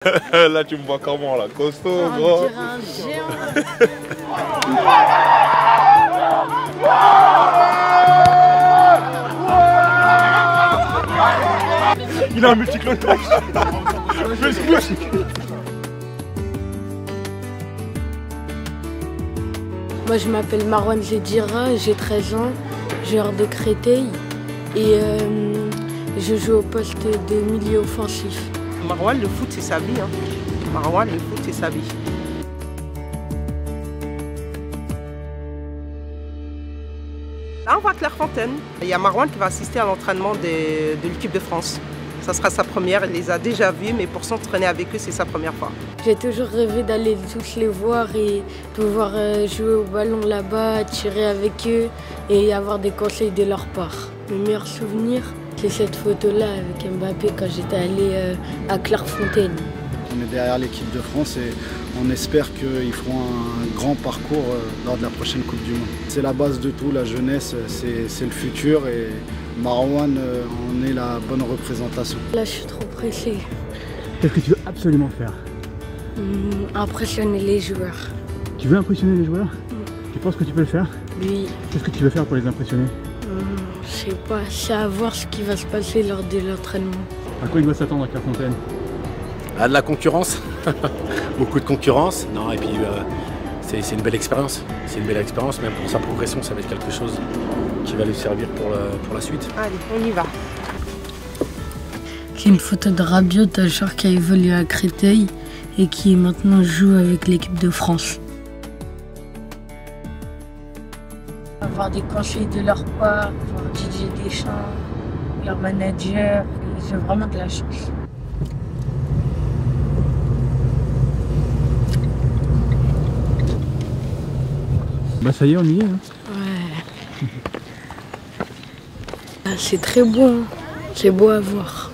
Là, tu me vois comment, là? Costaud, gros. On dirait un géant. Il a un multiclonage. Moi, je m'appelle Marwan Zedira, j'ai 13 ans, joueur de Créteil et je joue au poste de milieu offensif. Marwan, le foot, c'est sa vie. Hein. Marwan, le foot, c'est sa vie. Là, on va à Clairefontaine. Il y a Marwan qui va assister à l'entraînement de l'équipe de France. Ça sera sa première, il les a déjà vus, mais pour s'entraîner avec eux, c'est sa première fois. J'ai toujours rêvé d'aller tous les voir et pouvoir jouer au ballon là-bas, tirer avec eux et avoir des conseils de leur part. Mes meilleurs souvenirs, c'est cette photo-là avec Mbappé quand j'étais allé à Clairefontaine. On est derrière l'équipe de France et on espère qu'ils feront un grand parcours lors de la prochaine Coupe du Monde. C'est la base de tout, la jeunesse, c'est le futur et Marwan en est la bonne représentation. Là, je suis trop pressée. Qu'est-ce que tu veux absolument faire? Impressionner les joueurs. Tu veux impressionner les joueurs? Tu penses que tu peux le faire? Oui. Qu'est-ce que tu veux faire pour les impressionner? Je sais pas, c'est à voir ce qui va se passer lors de l'entraînement. À quoi il doit s'attendre à Clairefontaine? À de la concurrence, beaucoup de concurrence. Non, et puis c'est une belle expérience. C'est une belle expérience, même pour sa progression, ça va être quelque chose qui va lui servir pour la suite. Allez, on y va. C'est une photo de Rabiot, un joueur qui a évolué à Créteil et qui maintenant joue avec l'équipe de France. Avoir des conseils de leur part, voir Didier Deschamps, leur manager, j'ai vraiment de la chance. Bah ça y est, on y est. Hein. Ouais. Ah, c'est très beau, hein. C'est beau à voir.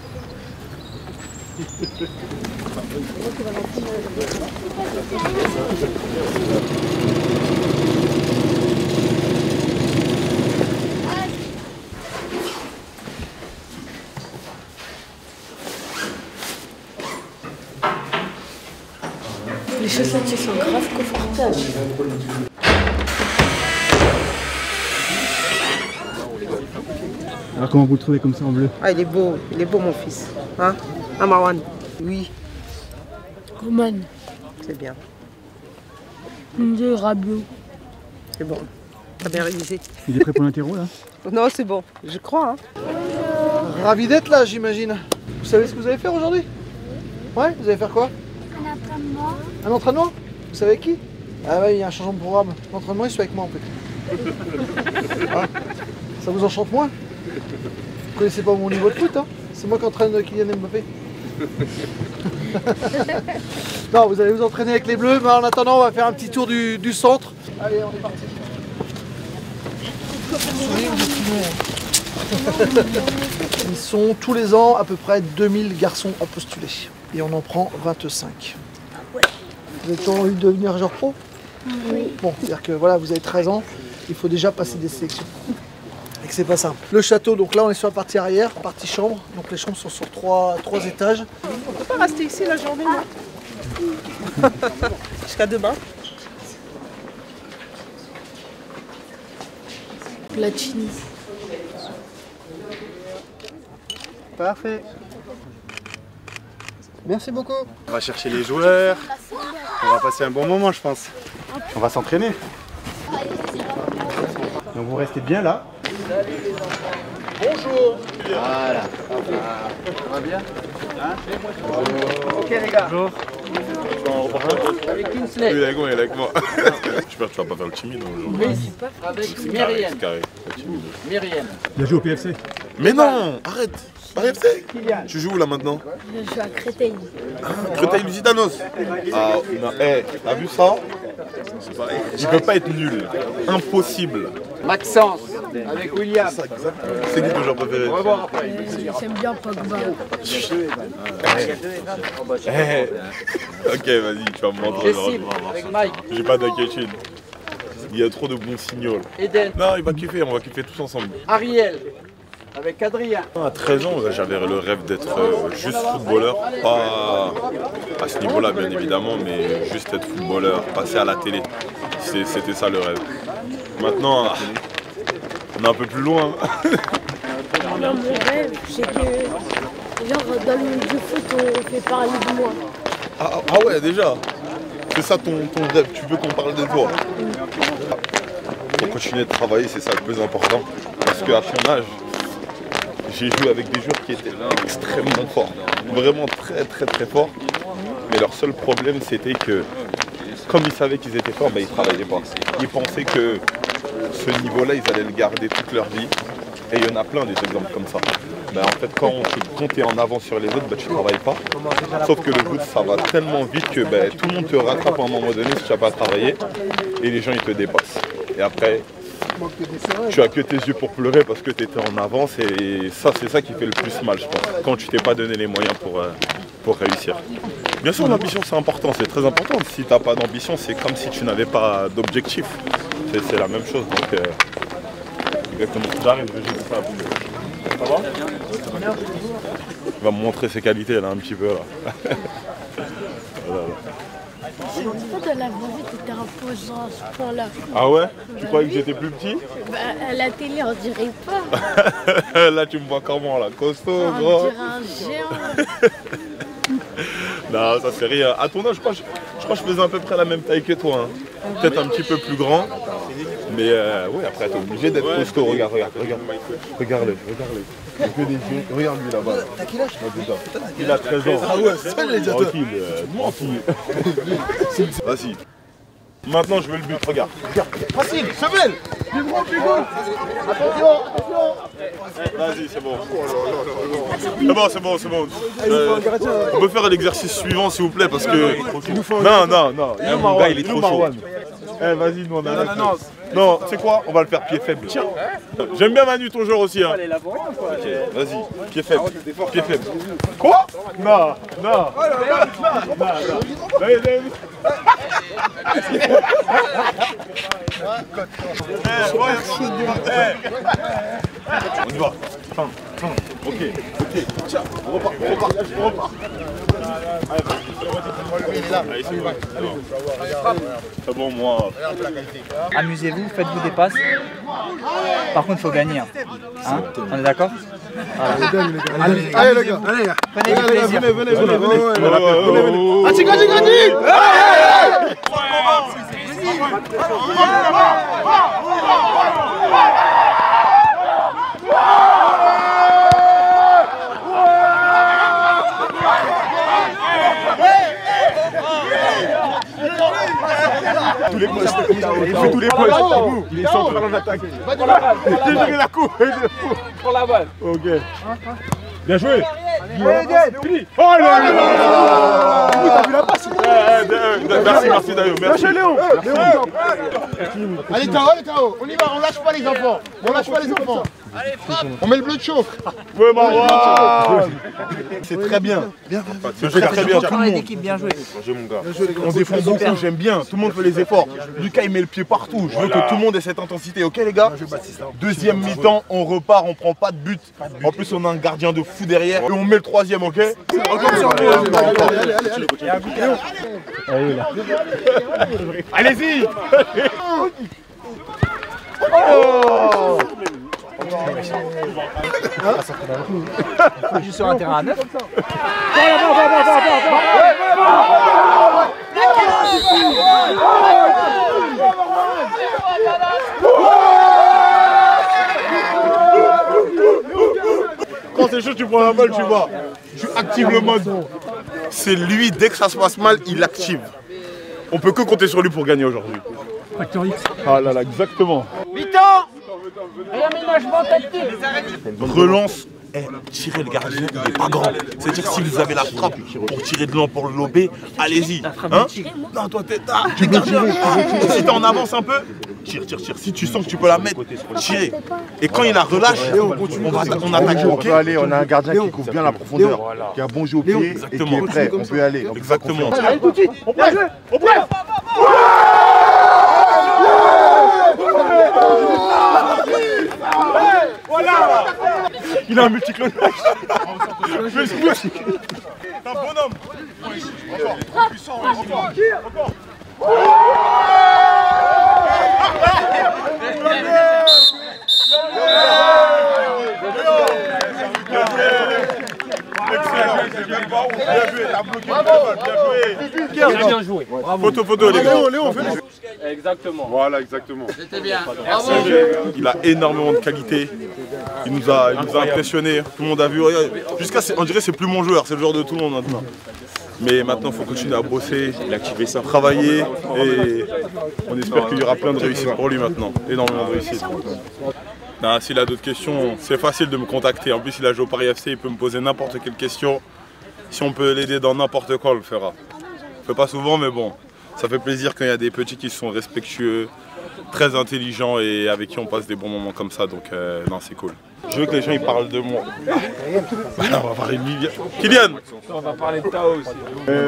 Les chaussettes, elles sont grave confortables. Alors comment vous le trouvez comme ça en bleu? Ah, il est beau mon fils. Hein, Marwan? Oui, Coman, c'est bien. de Rabiot. C'est bon. T'as bien révisé. Il est prêt pour l'interro là? Non, c'est bon, je crois. Hein. Ravi d'être là, j'imagine. Vous savez ce que vous allez faire aujourd'hui? Ouais, vous allez faire quoi? Un entraînement. Un entraînement? Vous savez avec qui? Ah ouais, il y a un changement de programme. L'entraînement, il se fait avec moi en fait. Ah, ça vous enchante moins? Vous connaissez pas mon niveau de foot, hein? C'est moi qui entraîne Kylian Mbappé. Non, vous allez vous entraîner avec les Bleus, mais en attendant, on va faire un petit tour du centre. Allez, on est parti. Ils sont tous les ans à peu près 2000 garçons à postuler. Et on en prend 25. Vous avez envie de devenir joueur pro? Oui. Bon, c'est-à-dire que voilà, vous avez 13 ans, il faut déjà passer des sélections. Et que c'est pas simple. Le château, donc là on est sur la partie arrière, partie chambre. Donc les chambres sont sur trois étages. On peut pas rester ici la journée, non? Jusqu'à demain. Platini. Parfait. Merci beaucoup. On va chercher les joueurs. On va passer un bon moment, je pense. On va s'entraîner. Donc vous restez bien là. Bonjour. Voilà. Ça va bien? Ok les gars. Bonjour. Avec Kinsley. Oui, avec moi, il est avec moi. J'espère que tu vas pas faire le timide aujourd'hui. Avec C'est carré. Myriam. Il a joué au PFC. Mais non, arrête. RFC. Tu joues où là maintenant? Je joue à Créteil. Créteil-Lusitanos. Ah non, t'as vu ça? Il peut pas être nul. Impossible. Maxence. Avec William. C'est qui ton joueur préféré? J'aime bien Pogba. Ok, vas-y, tu vas me montrer. Avec Mike. J'ai pas d'inquiétude. Il y a trop de bons signaux. Eden. Non, il va kiffer, on va kiffer tous ensemble. Ariel. Avec Adrien. À 13 ans, j'avais le rêve d'être juste footballeur, pas à ce niveau-là bien évidemment, mais juste être footballeur, passer à la télé. C'était ça le rêve. Maintenant, on est un peu plus loin. Mon rêve, c'est que genre, dans le monde du foot, on fait parler de moi. Ah ouais, déjà. C'est ça ton rêve, tu veux qu'on parle de toi. Pour continuer de travailler, c'est ça le plus important. Parce qu'à ton âge, j'ai joué avec des joueurs qui étaient extrêmement forts. Vraiment très forts. Mais leur seul problème, c'était que, comme ils savaient qu'ils étaient forts, ils ne travaillaient pas. Ils pensaient que ce niveau-là, ils allaient le garder toute leur vie. Et il y en a plein des exemples comme ça. En fait, quand tu es en avance sur les autres, tu ne travailles pas. Sauf que le foot, ça va tellement vite que tout le monde te rattrape à un moment donné si tu n'as pas travaillé. Et les gens, ils te dépassent. Et après, tu as que tes yeux pour pleurer parce que tu étais en avance. Et ça, c'est ça qui fait le plus mal, je pense. Quand tu t'es pas donné les moyens pour réussir. Bien sûr, l'ambition, c'est important, c'est très important. Si tu n'as pas d'ambition, c'est comme si tu n'avais pas d'objectif. C'est la même chose. Donc, exactement. J'arrive, je vais jeter ça à bout. Ça va? Il va me montrer ses qualités là un petit peu là. Voilà. Pourquoi dans la vraie vie t'étais imposant à ce point-là? Ah ouais? Tu croyais que j'étais plus petit? À la télé on dirait pas. Là tu me vois comment là? Costaud, on gros? dirait un géant. Non, ça c'est rien. À ton âge, je crois que je faisais à peu près la même taille que toi. Hein. Peut-être un petit peu plus grand. Mais oui, après t'es obligé d'être costaud. Regarde. Regarde-le. Il que des yeux. Regarde lui là-bas. T'as quel âge? Il a 13 ans. Ah ouais, c'est ça que j'allais dire. Tranquille. Vas-y. Maintenant je veux le but, regarde. Facile, semelle. Attention. Vas-y, c'est bon. C'est bon. On peut faire l'exercice suivant s'il vous plaît parce que... Non. Mon gars il est trop chaud. Vas-y, nous on a Non, tu sais quoi? On va le faire pied faible. Tiens. J'aime bien Manu ton joueur aussi. Hein. Ok, vas-y, pied faible. Quoi? Non. On y va. Ok. Tiens, on repart. Allez, c'est bon, moi. Amusez-vous, faites-vous des passes. Par contre, il faut gagner. Hein, on est d'accord? Allez les gars. Prenez du plaisir. Venez. Gagné. Tous les postes. Il fait tous les postes. Il est centre en attaque. Il a la coupe. Pour la balle. Ok. Bien joué. Oh là là. T'as vu la passe? Merci Dayo. Merci Léon. Allez Tao, on y va, on lâche pas les enfants. On met le bleu de chauffe. Ouais, Marwan. C'est très bien. C'est très bien. Tout le monde. L'équipe bien jouée. On défend beaucoup, j'aime bien. Tout le monde fait les efforts. Lucas il met le pied partout. Je veux que tout le monde ait cette intensité. Ok les gars? Deuxième mi-temps, on repart, on prend pas de but. En plus on a un gardien de fou derrière. Et on met le troisième, ok? Allez-y. Je suis sur un terrain à 9. Quand c'est chaud, tu prends la balle, tu vois. Tu actives le mode. C'est lui, dès que ça se passe mal, il active. On peut que compter sur lui pour gagner aujourd'hui. Factor X. Ah là là, exactement. Mi-temps. Réaménagement tactique. Relance. Tirer le gardien, il n'est pas grand. C'est-à-dire si vous avez la frappe pour tirer de loin, pour le lober, allez-y. Hein? Non, toi t'es gardien. Si t'es en avance un peu, tire. Si tu sens que tu peux la mettre, tirez. Et quand il la relâche, on attaque. On peut aller, on a un gardien qui couvre bien la profondeur, qui a un bon jeu au pied et qui est prêt. On peut y aller. Exactement. Allez tout de suite. On presse. Voilà. Il a un multiclonage. T'es un bonhomme. Encore. Puissant, encore. Bien joué. Photo, les gars. Léon, exactement. Voilà, exactement. C'était bien. Il a énormément de qualité. Il nous a impressionnés. Tout le monde a vu. On dirait que c'est plus mon joueur, c'est le joueur de tout le monde maintenant. Mais maintenant, il faut continuer à bosser, travailler et on espère qu'il y aura plein de réussites pour lui maintenant. Énormément de réussites. S'il a d'autres questions, c'est facile de me contacter. En plus, il a joué au Paris FC, il peut me poser n'importe quelle question. Si on peut l'aider dans n'importe quoi, on le fera. Je ne fais pas souvent, mais bon, ça fait plaisir quand il y a des petits qui sont respectueux, très intelligents et avec qui on passe des bons moments comme ça. Donc, non, c'est cool. Je veux que les gens ils parlent de moi. On va parler de Viviane. Kylian. On va parler de Tao aussi.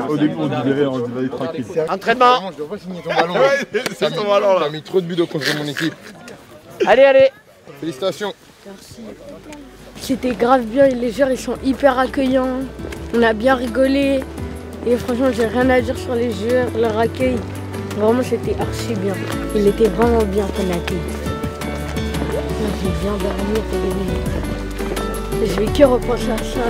Au début, on dirait tranquille. Entraînement. Je dois pas signer ton ballon. C'est ton ballon là. T'as mis trop de buts contre mon équipe. Allez. Félicitations. Merci. C'était grave bien, les joueurs ils sont hyper accueillants. On a bien rigolé. Et franchement, j'ai rien à dire sur les joueurs, leur accueil. Vraiment, c'était archi bien. Il était vraiment bien ton accueil. J'ai bien dormi pour les minutes. Je vais que repenser à ça.